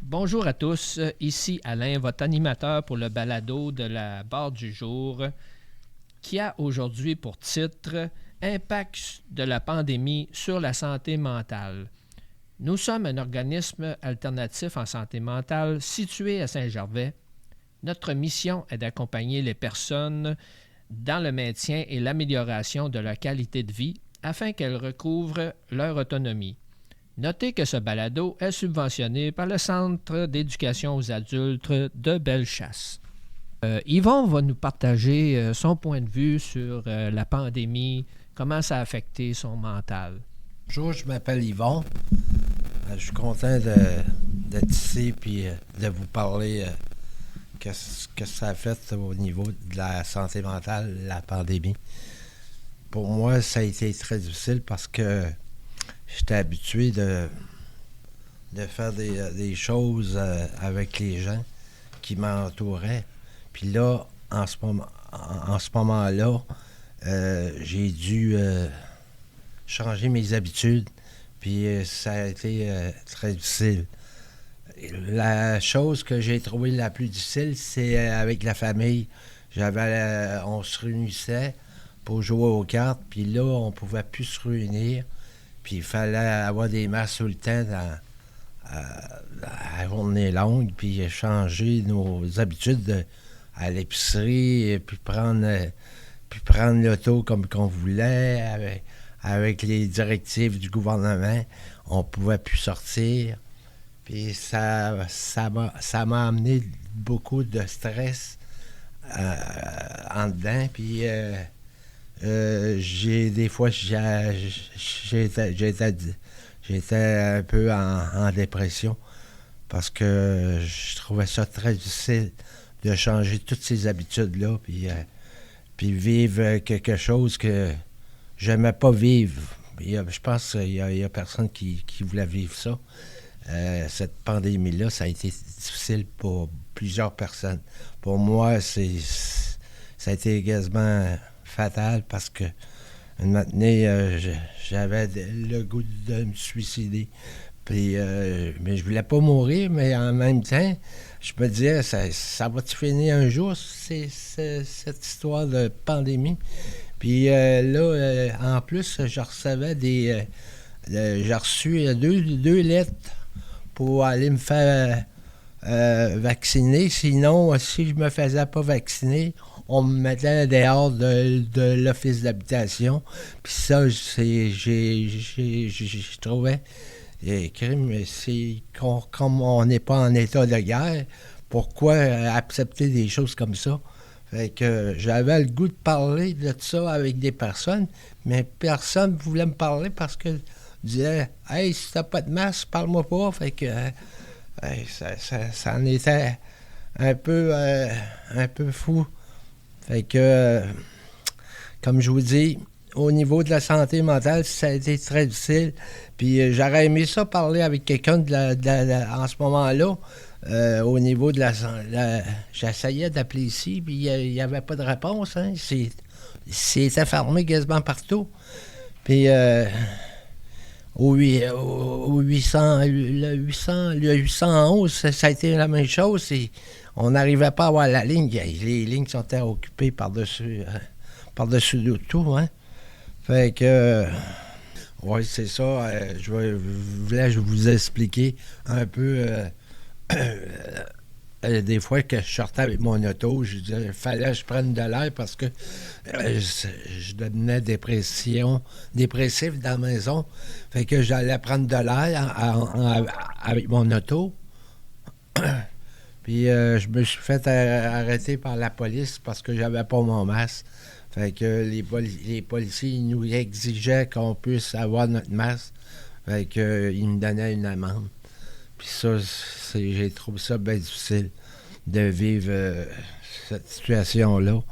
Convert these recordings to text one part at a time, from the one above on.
Bonjour à tous, ici Alain, votre animateur pour le balado de la barre du jour, qui a aujourd'hui pour titre Impact de la pandémie sur la santé mentale. Nous sommes un organisme alternatif en santé mentale situé à Saint-Gervais. Notre mission est d'accompagner les personnes dans le maintien et l'amélioration de leur qualité de vie afin qu'elles recouvrent leur autonomie. Notez que ce balado est subventionné par le Centre d'éducation aux adultes de Bellechasse. Yvon va nous partager son point de vue sur la pandémie, comment ça a affecté son mental. Bonjour, je m'appelle Yvon. Je suis content d'être ici et de vous parler qu'est-ce que ça a fait au niveau de la santé mentale, la pandémie. Pour moi, ça a été très difficile parce que j'étais habitué de faire des choses avec les gens qui m'entouraient. Puis là, en ce moment-là, j'ai dû changer mes habitudes. Puis ça a été très difficile. La chose que j'ai trouvée la plus difficile, c'est avec la famille. On se réunissait pour jouer aux cartes, puis là, on ne pouvait plus se réunir. Puis il fallait avoir des masques tout le temps à la journée longue, puis changer nos habitudes à l'épicerie, puis prendre l'auto comme qu'on voulait, avec les directives du gouvernement. On ne pouvait plus sortir. Puis ça m'a amené beaucoup de stress en dedans. Puis des fois, j'étais un peu en dépression parce que je trouvais ça très difficile de changer toutes ces habitudes-là puis vivre quelque chose que j'aimais pas vivre. Je pense qu'il y a personne qui voulait vivre ça. Cette pandémie-là, ça a été difficile pour plusieurs personnes. Pour moi, ça a été quasiment fatal parce que une matinée, j'avais le goût de me suicider. Puis, mais je voulais pas mourir, mais en même temps, je me disais, ça va-tu finir un jour, cette histoire de pandémie? Puis là, en plus, je recevais j'ai reçu deux lettres pour aller me faire vacciner. Sinon, si je me faisais pas vacciner, on me mettait dehors de l'office d'habitation. Puis ça, je trouvais, comme on n'est pas en état de guerre, pourquoi accepter des choses comme ça? Fait que j'avais le goût de parler de ça avec des personnes, mais personne ne voulait me parler parce que disait « Hey, si t'as pas de masque, parle-moi pas. » Fait que ça en était un peu fou. Fait que, comme je vous dis, au niveau de la santé mentale, ça a été très difficile. Puis j'aurais aimé ça parler avec quelqu'un en ce moment-là. Au niveau de j'essayais d'appeler ici, puis il n'y avait pas de réponse. Hein. C'était fermé quasiment partout. Puis au 811, ça a été la même chose. On n'arrivait pas à avoir la ligne. Les lignes sont occupées par-dessus tout. Hein. Fait que, oui, c'est ça. Je voulais vous expliquer un peu. Des fois que je sortais avec mon auto, je disais, il fallait que je prenne de l'air parce que je devenais dépressif dans la maison. Fait que j'allais prendre de l'air avec mon auto. Puis je me suis fait arrêter par la police parce que j'avais pas mon masque. Fait que les policiers ils nous exigeaient qu'on puisse avoir notre masque. Fait que ils me donnaient une amende. Puis ça, j'ai trouvé ça bien difficile de vivre cette situation-là.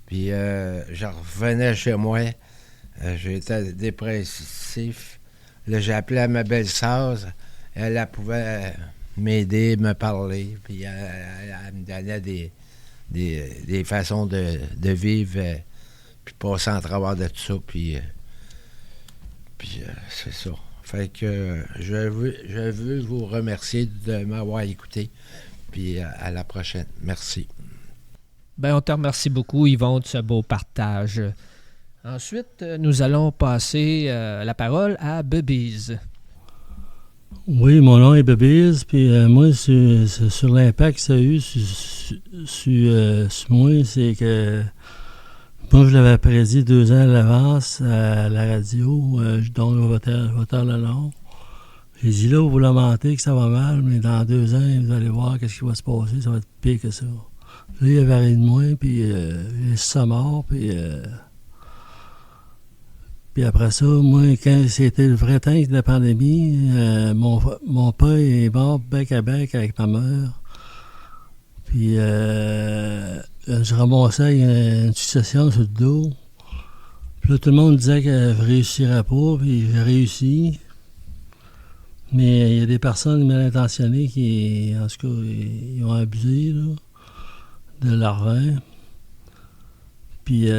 Puis je revenais chez moi. J'étais dépressif. Là, j'ai appelé à ma belle-sœur. Elle pouvait m'aider, me parler. Puis elle me donnait des façons de vivre, puis passer en travers de tout ça. Puis c'est ça. Fait que je veux vous remercier de m'avoir écouté. Puis à la prochaine. Merci. On te remercie beaucoup, Yvon, de ce beau partage. Ensuite, nous allons passer la parole à Bubbies. Oui, mon nom est Bubbies, puis moi, sur l'impact que ça a eu sur moi, c'est que moi, je l'avais prédit 2 ans à l'avance à la radio, donc je vais faire le long. J'ai dit là, vous lamentez que ça va mal, mais dans 2 ans, vous allez voir qu'est-ce qui va se passer, ça va être pire que ça. Là, il avait rien de moins, puis j'ai ça mort, puis après ça, moi, quand c'était le vrai temps de la pandémie, mon père est mort bec à bec avec ma mère. Puis je ramassais une succession sur le dos. Puis là, tout le monde disait qu'elle ne réussirait pas, puis j'ai réussi. Mais il y a des personnes mal intentionnées qui, en tout cas, ils ont abusé là, de l'argent. Puis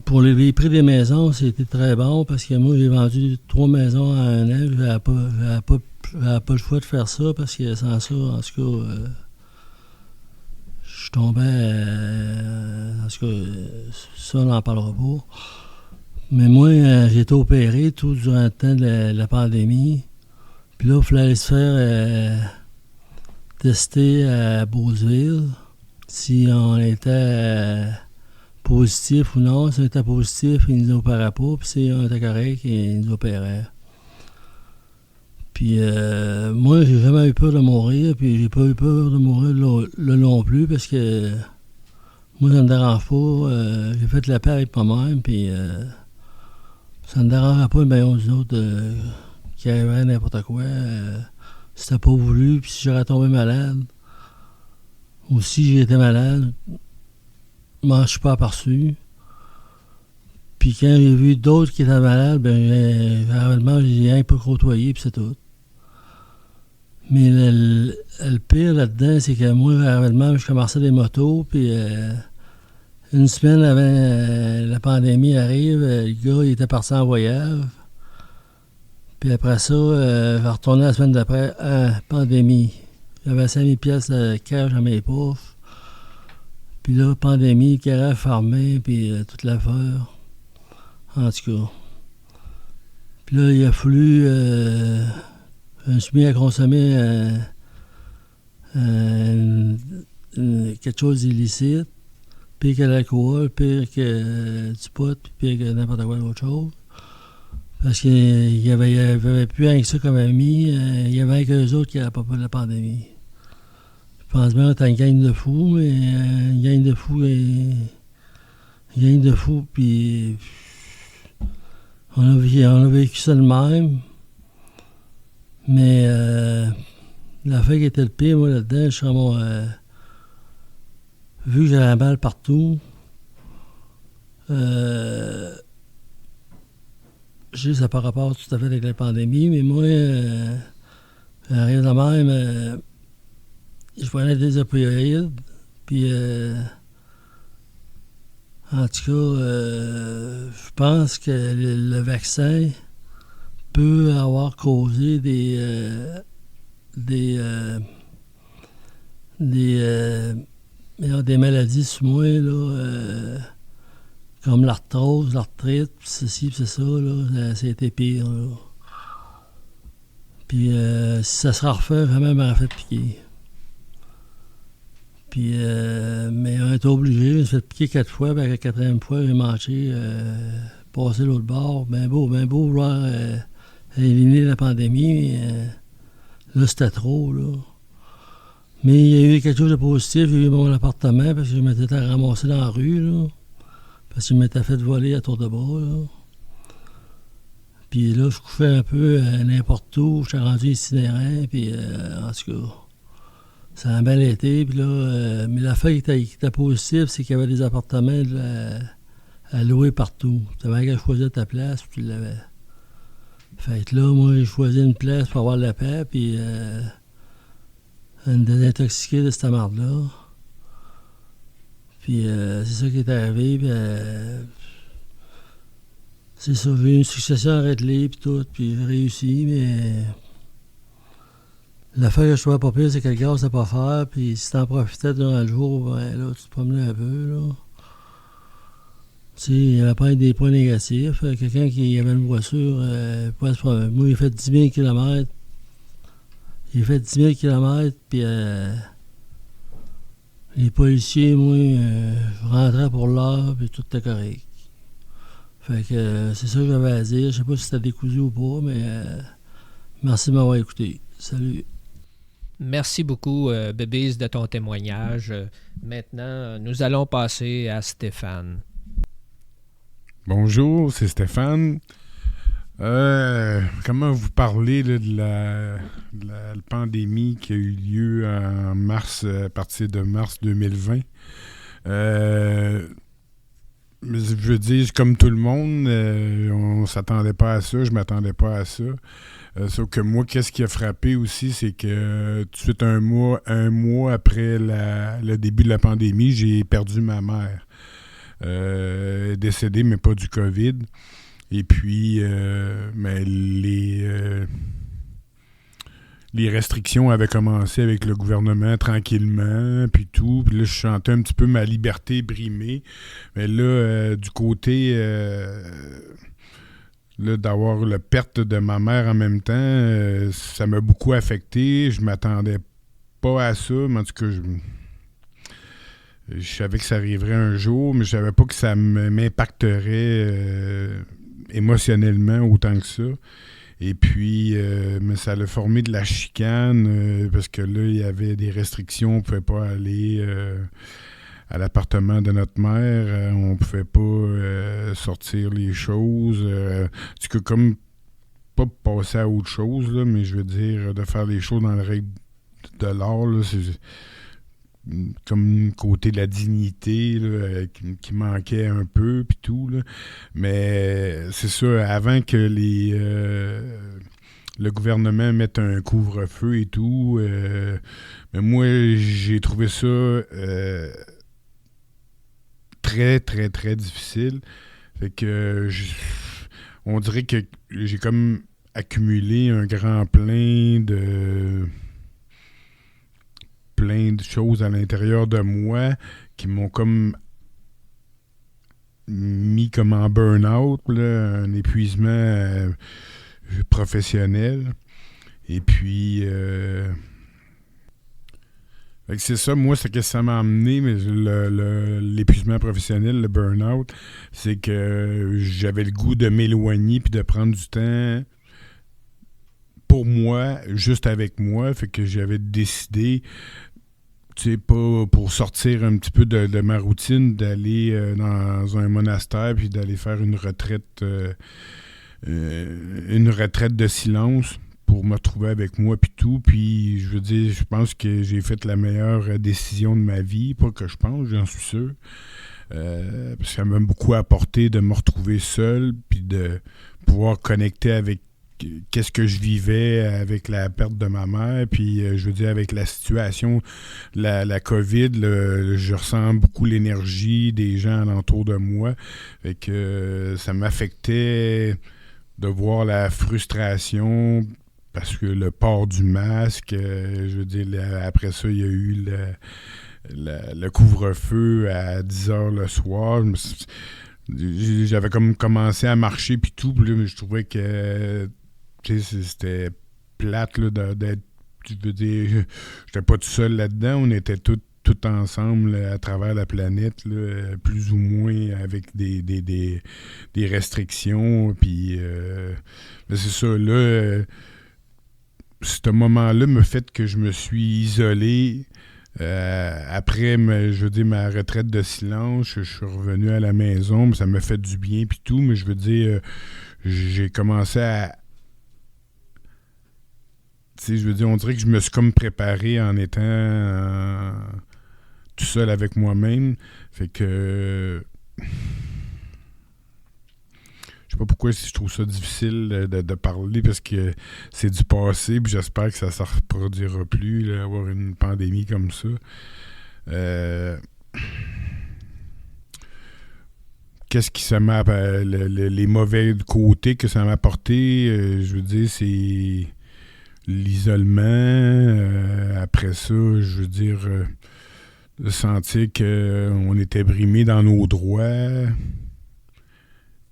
pour les prix des maisons, c'était très bon parce que moi, j'ai vendu 3 maisons en un an. Je n'avais pas le choix de faire ça parce que sans ça, en tout cas, je tombais. En tout cas, ça, on n'en parlera pas. Mais moi, j'ai été opéré tout durant le temps de la pandémie. Puis là, il fallait aller se faire tester à Beauceville si on était positif ou non. Si on était positif, ils ne nous opéraient pas. Puis si on était correct, ils nous opéraient. Puis moi, j'ai jamais eu peur de mourir. Puis j'ai pas eu peur de mourir là non plus parce que moi, ça ne me dérange pas. J'ai fait la paix avec moi-même. Puis ça ne me dérangerait pas bien aux autres qui arriveraient n'importe quoi. Si c'était pas voulu, puis si j'aurais tombé malade, ou si j'étais malade, moi, je suis pas aperçu. Puis quand j'ai vu d'autres qui étaient malades, réellement, j'ai un peu côtoyé, puis c'est tout. Mais le pire là-dedans, c'est que moi, réellement, je commençais des motos, puis une semaine avant la pandémie arrive, le gars, il était parti en voyage. Puis après ça, je retournais la semaine d'après, pandémie. J'avais 5000 pièces de cash dans mes poches. Puis là, pandémie, carré fermé, puis toute l'affaire. En tout cas. Puis là, il a fallu... je me suis mis à consommer quelque chose d'illicite. Pire que l'alcool, pire que du pot, pire que n'importe quoi d'autre chose. Parce qu'il y avait plus rien que ça comme amis. Il y avait qu'eux autres qui n'avaient pas peur de la pandémie. Je pense bien que c'était une gang de fous, mais une gang de fous, puis on a vécu ça de même. Mais l'affaire qui était le pire, moi, là-dedans, je suis vraiment... vu que j'avais mal partout, je sais, ça n'a pas rapport tout à fait avec la pandémie, mais moi, rien de même, je prenais des opioïdes, puis en tout cas, je pense que le vaccin peut avoir causé des maladies sur moi, là, comme l'arthrose, l'arthrite, pis ceci, pis c'est ça, là, ça a été pire, là. Puis si ça sera refait, vraiment, m'aurait fait piquer. Puis, mais on était obligé, je me suis fait piquer 4 fois, puis à la 4e fois, j'ai mangé, passé l'autre bord, bien beau, vouloir éliminer la pandémie, mais là, c'était trop, là. Mais il y a eu quelque chose de positif. J'ai eu mon appartement parce que je m'étais ramassé dans la rue, là. Parce que je m'étais fait voler à tour de bras, là. Puis là, je couchais un peu n'importe où. J'étais rendu itinérant, puis en tout cas, ça a mal été. Puis là, mais l'affaire qui était positive, c'est qu'il y avait des appartements à louer partout. Tu avais qu'à choisir ta place, puis tu l'avais. Fait que là, moi, j'ai choisi une place pour avoir la paix, puis... une désintoxiquée de cette marde-là. Puis c'est ça qui est arrivé. Puis, C'est ça, j'ai eu une succession à Redley puis tout, puis j'ai réussi, mais l'affaire que je trouvais pas pire, c'est que le gaz, c'était pas faire, puis si t'en profitais durant le jour, ben là, tu te promenais un peu, là. Tu sais, il n'y avait pas des points négatifs. Quelqu'un qui avait une voiture, moi, il fait 10 000 km. Il fait 10 000 km, puis les policiers, moi, je rentrais pour l'heure, puis tout était correct. Fait que c'est ça que j'avais à dire. Je sais pas si c'était décousu ou pas, mais merci de m'avoir écouté. Salut. Merci beaucoup, Bébés, de ton témoignage. Maintenant, nous allons passer à Stéphane. Bonjour, c'est Stéphane. Comment vous parler là, de la pandémie qui a eu lieu en mars, à partir de mars 2020? Je veux dire, comme tout le monde, on s'attendait pas à ça, je m'attendais pas à ça. Sauf que moi, qu'est-ce qui a frappé aussi, c'est que tout de suite, un mois après le début de la pandémie, j'ai perdu ma mère. Décédée, mais pas du COVID. Et puis, mais les restrictions avaient commencé avec le gouvernement tranquillement, puis tout. Puis là, je sentais un petit peu ma liberté brimée. Mais là, du côté là, d'avoir la perte de ma mère en même temps, ça m'a beaucoup affecté. Je m'attendais pas à ça, mais en tout cas, je savais que ça arriverait un jour, mais je savais pas que ça m'impacterait émotionnellement autant que ça. Et puis, mais ça a formé de la chicane parce que là, il y avait des restrictions. On ne pouvait pas aller à l'appartement de notre mère. On ne pouvait pas sortir les choses. Tu peux comme pas passer à autre chose, là, mais je veux dire, de faire les choses dans le règle de l'art, là, c'est comme côté de la dignité là, qui manquait un peu puis tout là. Mais c'est ça, avant que le gouvernement mette un couvre-feu et tout, mais moi j'ai trouvé ça très très très difficile. Fait que on dirait que j'ai comme accumulé un grand plein de choses à l'intérieur de moi qui m'ont comme mis comme en burn-out, là, un épuisement professionnel. Et puis, fait que c'est ça, moi, c'est que ça m'a amené, mais l'épuisement professionnel, le burn-out, c'est que j'avais le goût de m'éloigner puis de prendre du temps pour moi, juste avec moi. Fait que j'avais décidé, tu sais, pas pour sortir un petit peu de ma routine, d'aller dans un monastère puis d'aller faire une retraite de silence pour me retrouver avec moi puis tout. Puis je veux dire, je pense que j'ai fait la meilleure décision de ma vie. Pas que je pense, j'en suis sûr. Parce que ça m'a beaucoup apporté de me retrouver seul puis de pouvoir connecter avec qu'est-ce que je vivais avec la perte de ma mère, puis je veux dire, avec la situation, la COVID, je ressens beaucoup l'énergie des gens alentour de moi. Fait que ça m'affectait de voir la frustration, parce que le port du masque, je veux dire, après ça, il y a eu le couvre-feu à 10 heures le soir. J'avais comme commencé à marcher, puis tout, puis là, je trouvais que c'était plate là, d'être, tu veux dire, j'étais pas tout seul là-dedans, on était tous ensemble là, à travers la planète, là, plus ou moins avec des restrictions, puis mais c'est ça, là, ce moment-là me fait que je me suis isolé. Après, je veux dire, ma retraite de silence, je suis revenu à la maison, mais ça m'a fait du bien, puis tout, mais je veux dire, j'ai commencé à... Tu sais, je veux dire, on dirait que je me suis comme préparé en étant tout seul avec moi-même. Fait que... Je sais pas pourquoi je trouve ça difficile de parler, parce que c'est du passé, puis j'espère que ça ne se reproduira plus, là, avoir une pandémie comme ça. qu'est-ce qui ça m'a... les mauvais côtés que ça m'a apporté, je veux dire, c'est l'isolement. Après ça, je veux dire, de sentir qu'on était brimé dans nos droits.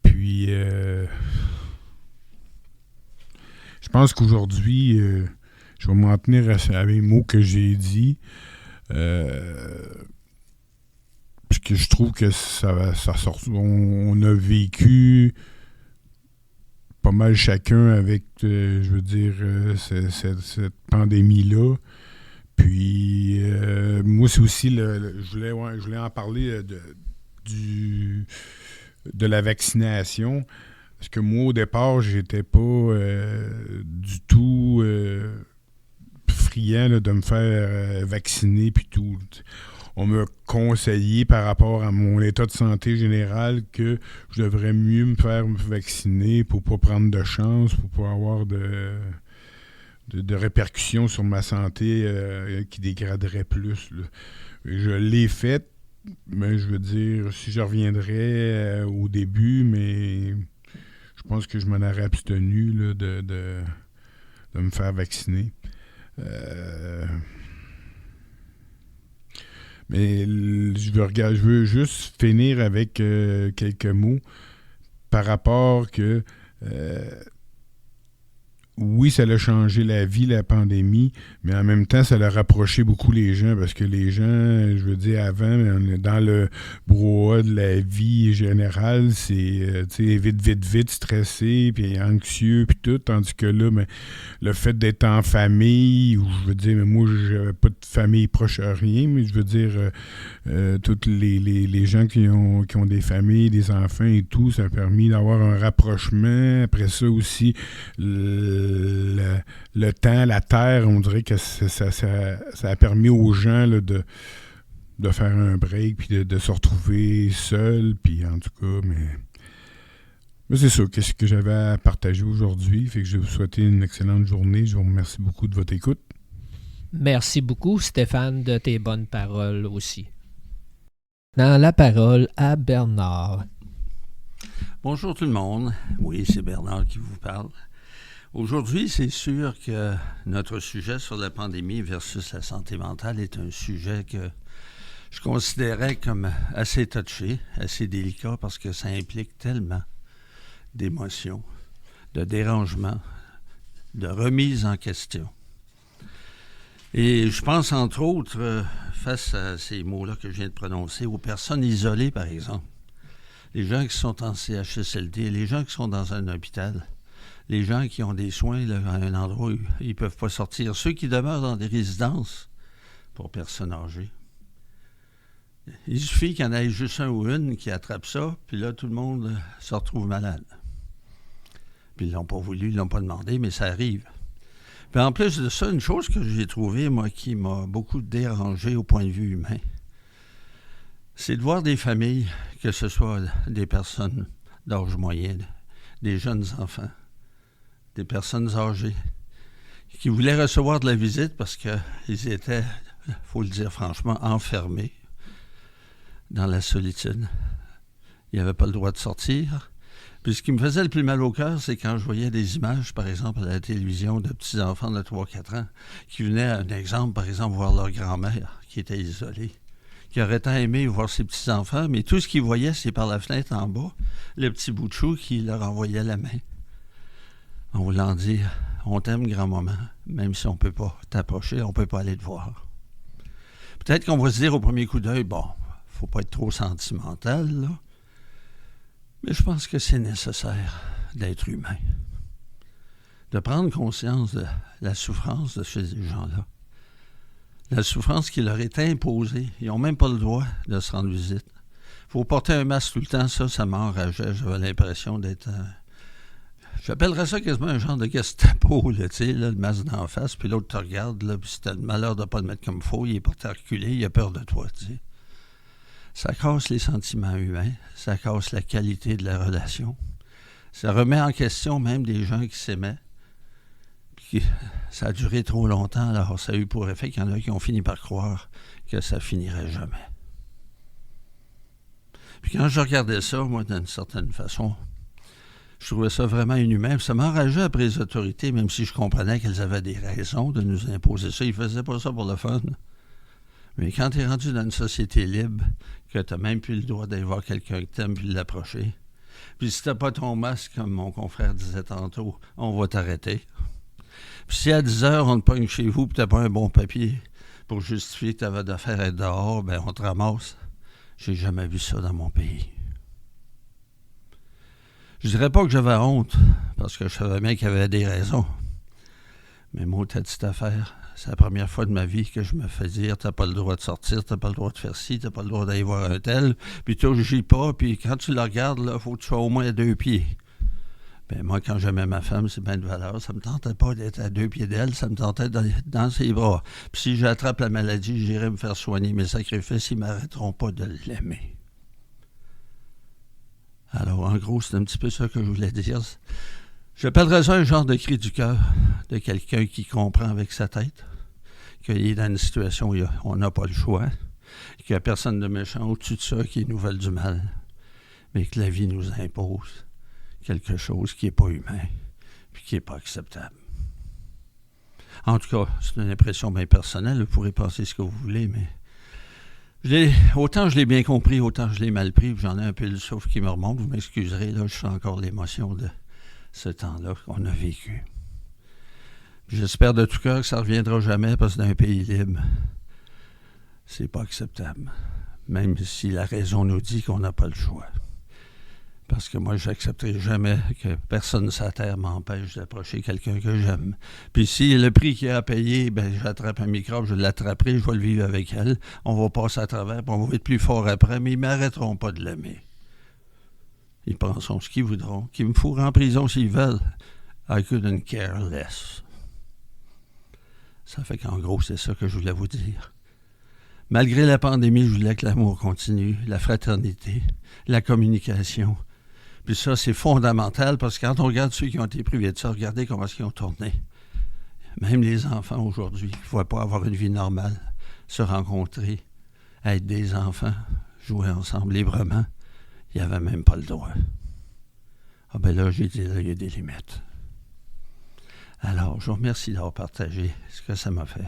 Puis, je pense qu'aujourd'hui, je vais m'en tenir à mes mots que j'ai dit. Parce que je trouve que ça sort. On a vécu pas mal chacun avec, je veux dire, cette pandémie-là. Puis, moi, c'est aussi, je voulais en parler de la vaccination. Parce que moi, au départ, j'étais pas du tout friand là, de me faire vacciner puis tout. On m'a conseillé par rapport à mon état de santé général que je devrais mieux me faire vacciner pour pas prendre de chance, pour pas avoir de répercussions sur ma santé qui dégraderaient plus. Là. Je l'ai fait, mais je veux dire, si je reviendrais au début, mais je pense que je m'en aurais abstenu là, de me faire vacciner. Mais je veux juste finir avec quelques mots par rapport que oui, ça a changé la vie, la pandémie, mais en même temps, ça a rapproché beaucoup les gens, parce que les gens, je veux dire, avant, dans le brouhaha de la vie générale, c'est, tu sais, vite, stressé, puis anxieux, puis tout, tandis que là, ben, le fait d'être en famille, ou je veux dire, mais moi, j'avais pas de famille proche à rien, mais je veux dire, tous les gens qui ont des familles, des enfants et tout, ça a permis d'avoir un rapprochement. Après ça aussi, le temps, la terre, on dirait que ça a permis aux gens là, de faire un break puis de se retrouver seuls. Puis en tout cas, mais c'est ça, qu'est-ce que j'avais à partager aujourd'hui. Fait que je vais vous souhaiter une excellente journée. Je vous remercie beaucoup de votre écoute. Merci beaucoup, Stéphane, de tes bonnes paroles aussi. Dans la parole à Bernard. Bonjour tout le monde. Oui, c'est Bernard qui vous parle. Aujourd'hui, c'est sûr que notre sujet sur la pandémie versus la santé mentale est un sujet que je considérais comme assez touché, assez délicat, parce que ça implique tellement d'émotions, de dérangements, de remise en question. Et je pense, entre autres, face à ces mots-là que je viens de prononcer, aux personnes isolées, par exemple, les gens qui sont en CHSLD, les gens qui sont dans un hôpital, les gens qui ont des soins là, à un endroit où ils ne peuvent pas sortir, ceux qui demeurent dans des résidences pour personnes âgées. Il suffit qu'il y en ait juste un ou une qui attrape ça, puis là, tout le monde se retrouve malade. Puis ils ne l'ont pas voulu, ils ne l'ont pas demandé, mais ça arrive. Puis en plus de ça, une chose que j'ai trouvée, moi, qui m'a beaucoup dérangé au point de vue humain, c'est de voir des familles, que ce soit des personnes d'âge moyen, des jeunes enfants, des personnes âgées, qui voulaient recevoir de la visite parce qu'ils étaient, il faut le dire franchement, enfermés dans la solitude. Ils n'avaient pas le droit de sortir. Puis ce qui me faisait le plus mal au cœur, c'est quand je voyais des images, par exemple, à la télévision, de petits-enfants de 3-4 ans qui venaient, un exemple, par exemple, voir leur grand-mère qui était isolée, qui aurait tant aimé voir ses petits-enfants, mais tout ce qu'ils voyaient, c'est par la fenêtre en bas, le petit bout de chou qui leur envoyait la main, en voulant dire « On t'aime, grand-maman, même si on ne peut pas t'approcher, on ne peut pas aller te voir. » Peut-être qu'on va se dire au premier coup d'œil « Bon, faut pas être trop sentimental, là. » Mais je pense que c'est nécessaire d'être humain, de prendre conscience de la souffrance de ces gens-là, la souffrance qui leur est imposée. Ils n'ont même pas le droit de se rendre visite. Il faut porter un masque tout le temps, ça m'enrageait. J'avais l'impression d'être... j'appellerais ça quasiment un genre de Gestapo, là, tu sais, le masque d'en face, puis l'autre te regarde, là, puis si t'as le malheur de ne pas le mettre comme il faut, il est porté à reculer, il a peur de toi, tu sais. Ça casse les sentiments humains, ça casse la qualité de la relation. Ça remet en question même des gens qui s'aimaient. Puis ça a duré trop longtemps, alors ça a eu pour effet qu'il y en a qui ont fini par croire que ça finirait jamais. Puis quand je regardais ça, moi, d'une certaine façon, je trouvais ça vraiment inhumain. Ça m'enrageait après les autorités, même si je comprenais qu'elles avaient des raisons de nous imposer ça. Ils ne faisaient pas ça pour le fun. Mais quand tu es rendu dans une société libre, que tu n'as même plus le droit d'aller voir quelqu'un que tu aimes puis de l'approcher, puis si tu n'as pas ton masque, comme mon confrère disait tantôt, on va t'arrêter. Puis si à 10 heures, on te pogne chez vous et tu n'as pas un bon papier pour justifier que tu avais d'affaires à être dehors, ben on te ramasse. J'ai jamais vu ça dans mon pays. Je dirais pas que j'avais honte, parce que je savais bien qu'il y avait des raisons. Mais moi, ta petite affaire, c'est la première fois de ma vie que je me fais dire « T'as pas le droit de sortir, t'as pas le droit de faire ci, t'as pas le droit d'aller voir un tel. » Puis toi, je gis pas, puis quand tu le regardes, là, faut que tu sois au moins à 2 pieds. Ben moi, quand j'aimais ma femme, c'est bien de valeur. Ça me tentait pas d'être à 2 pieds d'elle, ça me tentait d'être dans ses bras. Puis si j'attrape la maladie, j'irai me faire soigner. Mes sacrifices, ils m'arrêteront pas de l'aimer. Alors, en gros, c'est un petit peu ça que je voulais dire. J'appellerais ça un genre de cri du cœur de quelqu'un qui comprend avec sa tête qu'il est dans une situation où on n'a pas le choix, qu'il n'y a personne de méchant au-dessus de ça qui nous veut du mal, mais que la vie nous impose quelque chose qui n'est pas humain et qui n'est pas acceptable. En tout cas, c'est une impression bien personnelle. Vous pourrez penser ce que vous voulez, mais autant je l'ai bien compris, autant je l'ai mal pris, j'en ai un peu le souffle qui me remonte. Vous m'excuserez, là, je sens encore l'émotion de ce temps-là qu'on a vécu. Puis j'espère de tout cœur que ça ne reviendra jamais, parce que dans un pays libre, c'est pas acceptable. Même si la raison nous dit qu'on n'a pas le choix. Parce que moi, je n'accepterai jamais que personne sur la terre m'empêche d'approcher quelqu'un que j'aime. Puis si le prix qu'il y a à payer, ben j'attrape un microbe, je l'attraperai, je vais le vivre avec elle. On va passer à travers, puis on va être plus fort après, mais ils ne m'arrêteront pas de l'aimer. Ils penseront ce qu'ils voudront, qu'ils me fourrent en prison s'ils veulent. I couldn't care less. Ça fait qu'en gros, c'est ça que je voulais vous dire. Malgré la pandémie, je voulais que l'amour continue, la fraternité, la communication. Puis ça, c'est fondamental, parce que quand on regarde ceux qui ont été privés de ça, regardez comment ils ont tourné. Même les enfants aujourd'hui, qui ne pouvaient pas avoir une vie normale, se rencontrer, être des enfants, jouer ensemble librement, ils n'avaient même pas le droit. Ah ben là, j'ai dit, là, il y a des limites. Alors, je vous remercie d'avoir partagé ce que ça m'a fait.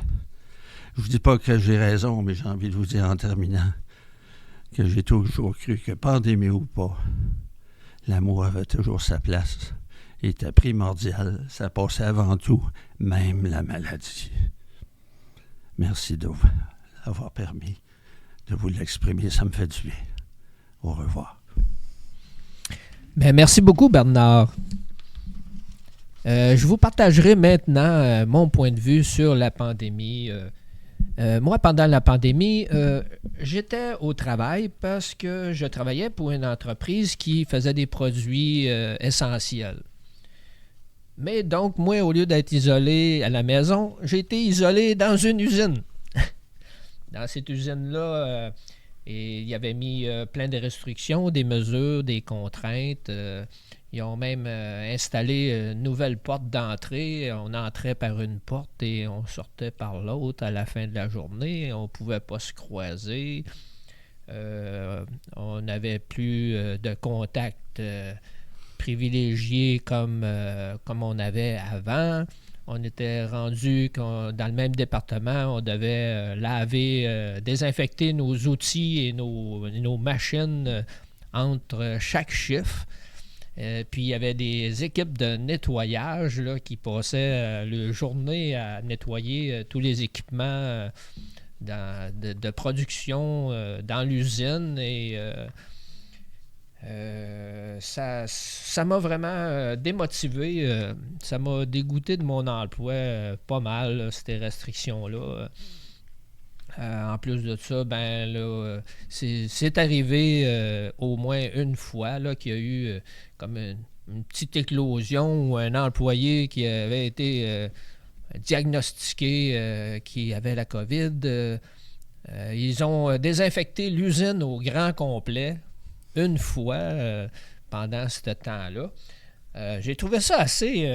Je ne vous dis pas que j'ai raison, mais j'ai envie de vous dire en terminant que j'ai toujours cru que, pandémie ou pas, l'amour avait toujours sa place. Il était primordial. Ça passait avant tout, même la maladie. Merci d'avoir permis de vous l'exprimer. Ça me fait du bien. Au revoir. Bien, merci beaucoup, Bernard. Je vous partagerai maintenant mon point de vue sur la pandémie. Moi, pendant la pandémie, j'étais au travail parce que je travaillais pour une entreprise qui faisait des produits essentiels. Mais donc, moi, au lieu d'être isolé à la maison, j'ai été isolé dans une usine. Dans cette usine-là, il y avait mis plein de restrictions, des mesures, des contraintes. Ils ont même installé une nouvelle porte d'entrée. On entrait par une porte et on sortait par l'autre à la fin de la journée. On ne pouvait pas se croiser. On n'avait plus de contact privilégié comme on avait avant. On était rendu dans le même département. On devait laver, désinfecter nos outils et nos machines entre chaque chiffre. Puis il y avait des équipes de nettoyage là, qui passaient leur journée à nettoyer tous les équipements de production dans l'usine. Et ça m'a vraiment démotivé. Ça m'a dégoûté de mon emploi pas mal, là, ces restrictions-là. En plus de ça, ben là, c'est arrivé au moins une fois là, qu'il y a eu comme une petite éclosion ou un employé qui avait été diagnostiqué qui avait la COVID. Ils ont désinfecté l'usine au grand complet une fois pendant ce temps-là. J'ai trouvé ça assez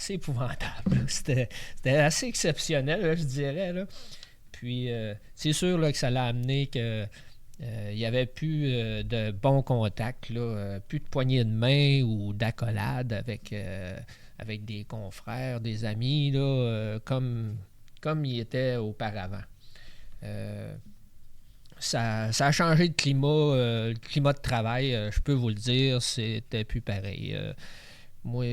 épouvantable. C'était assez exceptionnel, là, je dirais. Là. Puis, c'est sûr là, que ça l'a amené que il n'y avait plus de bons contacts, là, plus de poignées de main ou d'accolade avec des confrères, des amis, là, comme il était auparavant. Ça a changé de climat, le climat de travail, je peux vous le dire, c'était plus pareil. Moi,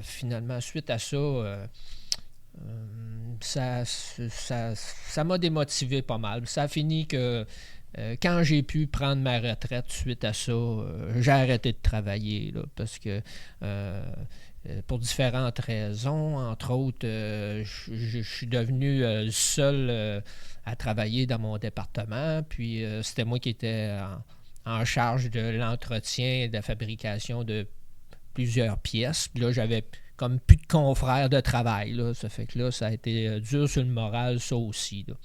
finalement, suite à ça, ça m'a démotivé pas mal. Ça a fini que quand j'ai pu prendre ma retraite suite à ça, j'ai arrêté de travailler là, parce que pour différentes raisons, entre autres, je suis devenu seul à travailler dans mon département, puis c'était moi qui étais en charge de l'entretien et de la fabrication de plusieurs pièces. Puis là, j'avais comme plus de confrères de travail. Là. Ça fait que là, ça a été dur sur le moral, ça aussi. Là.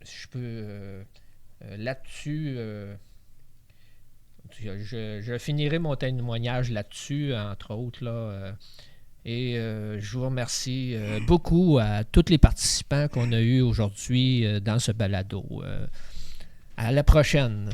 Je peux... là-dessus... je finirai mon témoignage là-dessus, entre autres. Là, et je vous remercie beaucoup à tous les participants qu'on a eus aujourd'hui dans ce balado. À la prochaine.